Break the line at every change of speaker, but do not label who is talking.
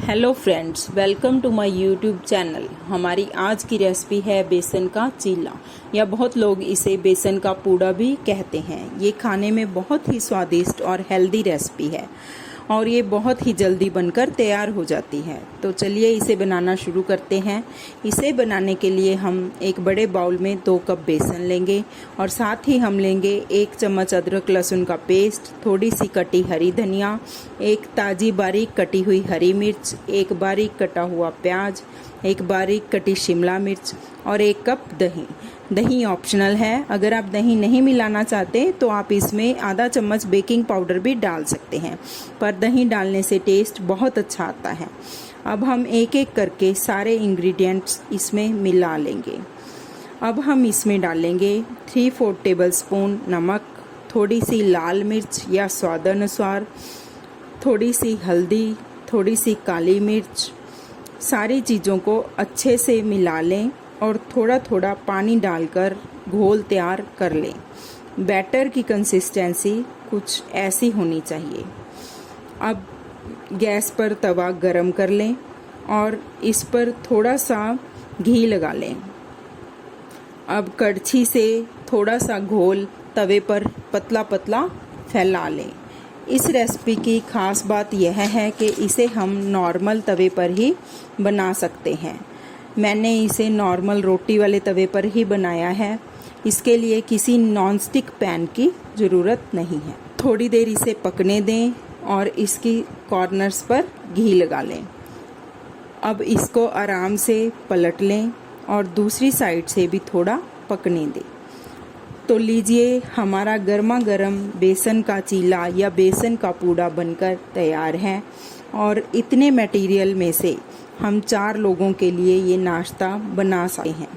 Hello friends, welcome to my YouTube channel. हमारी आज की रेसिपी है बेसन का चीला, या बहुत लोग इसे बेसन का पूड़ा भी कहते हैं। ये खाने में बहुत ही स्वादिष्ट और हेल्दी रेसिपी है और ये बहुत ही जल्दी बनकर तैयार हो जाती है। तो चलिए इसे बनाना शुरू करते हैं। इसे बनाने के लिए हम एक बड़े बाउल में 2 कप बेसन लेंगे और साथ ही हम लेंगे 1 चम्मच अदरक लहसुन का पेस्ट, थोड़ी सी कटी हरी धनिया, एक ताज़ी बारीक कटी हुई हरी मिर्च, एक बारीक कटा हुआ प्याज, एक बारीक कटी शिमला मिर्च और 1 कप दही। दही ऑप्शनल है, अगर आप दही नहीं मिलाना चाहते तो आप इसमें आधा चम्मच बेकिंग पाउडर भी डाल सकते हैं, पर दही डालने से टेस्ट बहुत अच्छा आता है। अब हम एक एक करके सारे इंग्रेडिएंट्स इसमें मिला लेंगे। अब हम इसमें डालेंगे 3/4 टेबलस्पून नमक, थोड़ी सी लाल मिर्च या स्वाद अनुसार, थोड़ी सी हल्दी, थोड़ी सी काली मिर्च। सारी चीज़ों को अच्छे से मिला लें और थोड़ा थोड़ा पानी डालकर घोल तैयार कर लें। बैटर की कंसिस्टेंसी कुछ ऐसी होनी चाहिए। अब गैस पर तवा गरम कर लें और इस पर थोड़ा सा घी लगा लें। अब कड़छी से थोड़ा सा घोल तवे पर पतला पतला फैला लें। इस रेसिपी की ख़ास बात यह है कि इसे हम नॉर्मल तवे पर ही बना सकते हैं। मैंने इसे नॉर्मल रोटी वाले तवे पर ही बनाया है, इसके लिए किसी नॉनस्टिक पैन की ज़रूरत नहीं है। थोड़ी देर इसे पकने दें और इसकी कॉर्नर्स पर घी लगा लें। अब इसको आराम से पलट लें और दूसरी साइड से भी थोड़ा पकने दें। तो लीजिए, हमारा गर्मा गर्म बेसन का चीला या बेसन का पूड़ा बनकर तैयार है और इतने मटेरियल में से हम 4 लोगों के लिए ये नाश्ता बना सकते हैं।